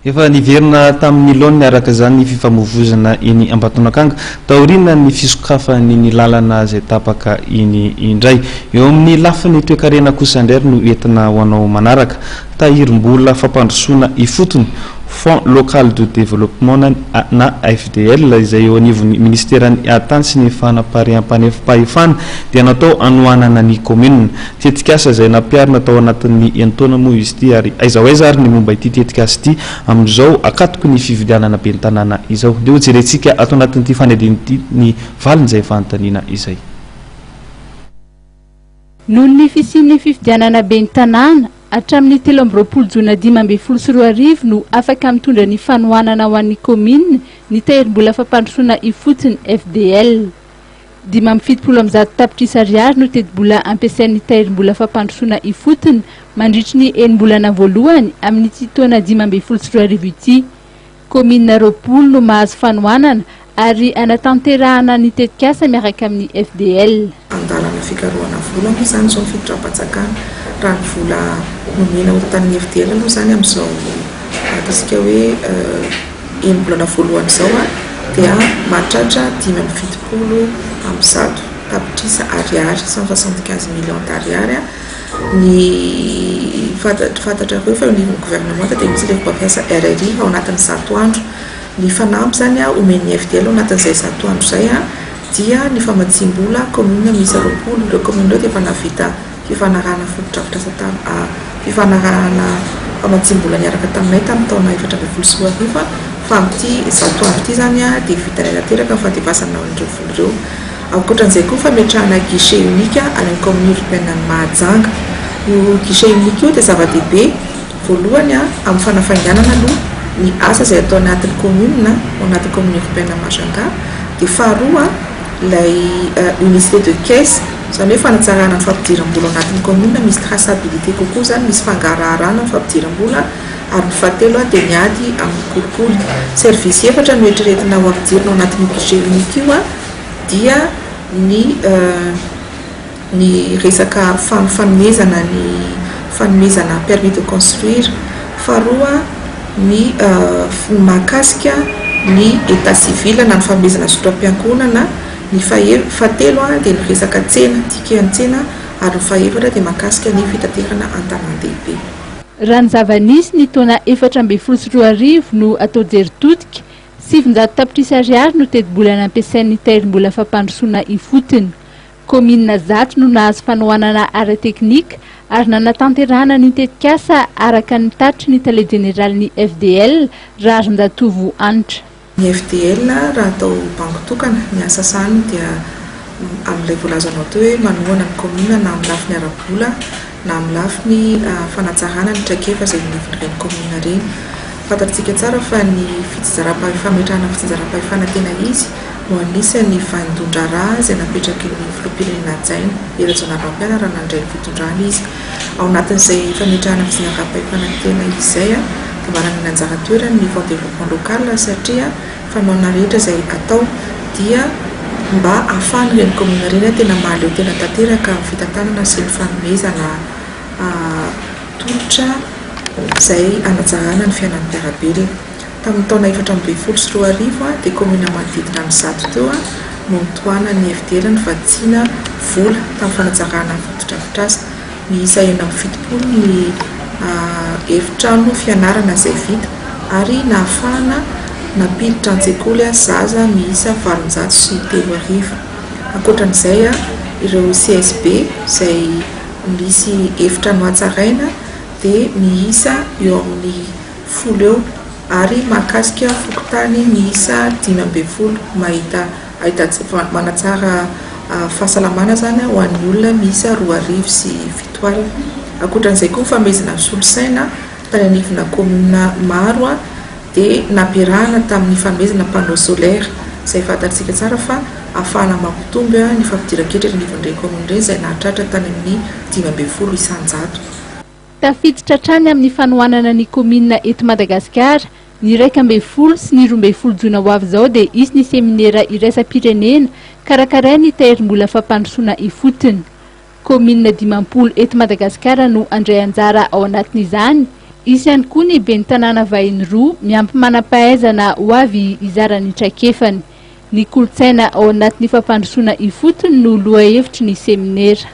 efa niverina tamin'ny lony araka zany fifamovozana iny Ambatonakanga taorina ny fisokafany ny lalana zay tapaka iny indray eo amin'ny lafiny toekarena kosa ndray no entina hoanao manaraka tahirombola fampandrosoana ifotony Fonds local de développement na FDL izay eo anivon'ny ministeran'ny atany sy ny fanapariam-pahefana dia natao anoanana ny commune tetikasa izay nampiarina tao anatin'ny entona moa izy ity ary aiza hoaiza ary ny momba ity tetikasa ity amin'izao akatoko ny fividianana ben'ny tanàna izao dia ho jerentsika ato anatin'ity fanedin'ity ny valiny izay fanontaniana izay noho ny fisian'ny fividianana ben'ny tanàna hatramin'ny 13 jona 2024 no afaka mitondra ny fanohanana ho an'ny commune ny tahirim-bola fampandrosoana ifotony FDL 570 tapitrisa ariary no teti-bola ampiasain'ny tahirim-bola fampandrosoana ifotony mandritry ny enim-bolana voalohany amin'ny ity taona 2024 ity commune Roapolo no mahazo fanohanana ary anatanterahana ny tetikasa miaraka amin'ny FDL andalana fikarohana vola moa zany zao fitrapatsakana raha vola nomena otan'ny FDL aloha zany amin'izao atasika hoe enim-bolana voalohany zao dia mahatratra 570 am'zato tapitrisa ariary 175 millions d'ariary ny fantatra hoe fa ny gouvernement dia misy le mampiasa RRI ao anatin'ny 100 andro ny fanampy zany omen'ny FDL ao anatin'izay 100 andro zay dia ny famatsim-bola commune misy Roapolo ireo commune ireo dia efa navita fifanarahana fotodrafitrasa fifanarahana famatsim-bola niaraka taminay tamin'ny taona 2024 fa amin'ity 100 andro ity zany dia vitanay nateraka ny fandevasana an'ireo vola ireo ankoatran'izay koa fametrahana guichet unique any amin'ny commune urbaine ny Mahajanga io guichet unique io dia zava-dehibe voalohany amin'ny fanafainganana aloha ny asa izay atao anatin'ny commune ao anatin'ny commune urbaine Mahajanga dia faharoa ilay unicité de caisse zany hoe fanatsarana ny fampidiram-bola anatin'ny commune misy traçabilité kokoa zany misy fangaraharaana ny fampidiram-bola ary ny fahatelo dia miady amin'ny kolikoly service efatra no eritreretina ho ampidirina ao anatin'ny guichet unique io dia ny resaka fanomezana permis de construire faharoa ny mahakasika ny état civil na ny fanomezana sotram-piankonana ny fahatelo dia ny resaka tsena tikentsena ary ny fahaefatra dia mahakasika ny fitaterana an-tanan-dehibe raha ny zava-nisy ny taona 2024 no atao jery-totika 700 tapitrisa ariary no teti-bola nampiasain'ny tahirim-bola fampandrosoana ifotony commune Zato no nahazo fanohanana ara-teknika ary nanatanterahana ny tetikasa araka ny tatry ny tale général'ny FDL raha Arindatovo Anitra ny FDL raha atao banky tokana ny asa sany dia amin'ilay voalazanao teo hoe manohana ny commune na amin'ny lafiny ara-bola na amin'ny lafiny fanatsarana ny traikefa izay nivon'ireny commune ireny fantatsika tsara fa ny fametrahana fitsinjaram-pahefana tena izy no anisan'ny vaindondrara izay napetraky ny filoham-pirenena Jaina Eratsonavampiana raha nandray ny fitondrana izy ao anatin'izay fametrahana fitsinjaram-pahefana tena izy izay dia manana ny anjara toerany ny Fonds développement local satria fanohana rehetra izay atao dia mba ahafahan'ireny commune ireny tena mahaleo tena tanteraka amin'ny fitantanana sy ny fanomezana tolotra izay anatsarana ny fiainan'ny mpiarabelona tamin'ny taona 2024 dia commune manodidina ny Zato teo no nitohana ny FDL ny vatsiana vola tamin'ny fanatsarana ny fotodrafitrasa miisa 7 ny efitrano fianarana izay vita ary nahafahana napilitra an-tsekoly zaza miisa 703 ankoatran'izay ireo CSB izay misy efitrano hatsaraina dia miisa eo amin'ny 10 eo ary mahakasika fokotany miisa 5 mahita manatsara fahasalamana zany ho an'ny olona miisa 207 ankoatran'izay koa famezana solosaina tany anivona commune maro dia nampiarahana tamin'ny famezana panneau solaire izay fantatsika tsara fa ahafahana mampitombo ny fampidiran-ketra anivon'ireny commune ireny izay nahatratra tany amin'ny 5 isan-jato tafiditra hatrany amin'ny fanohanana ny commune eto Madagasikara ny 12 sy ny 12 jona ho avy zao dia isy ny seminaire iraisam-pirenena karakarainy tahirim-bola fampandrosoana ifotony commune 10 eto Madagasikara no andray anjara ao anatin'izany Izy ihany koa ny ben'ny tanàna vahiny roa miampy manam-pahaizana ho avy izarany traikefany. Ny kolotsaina ao anatin'ny fampandrosoana ifotony no lohahevitry ny seminera.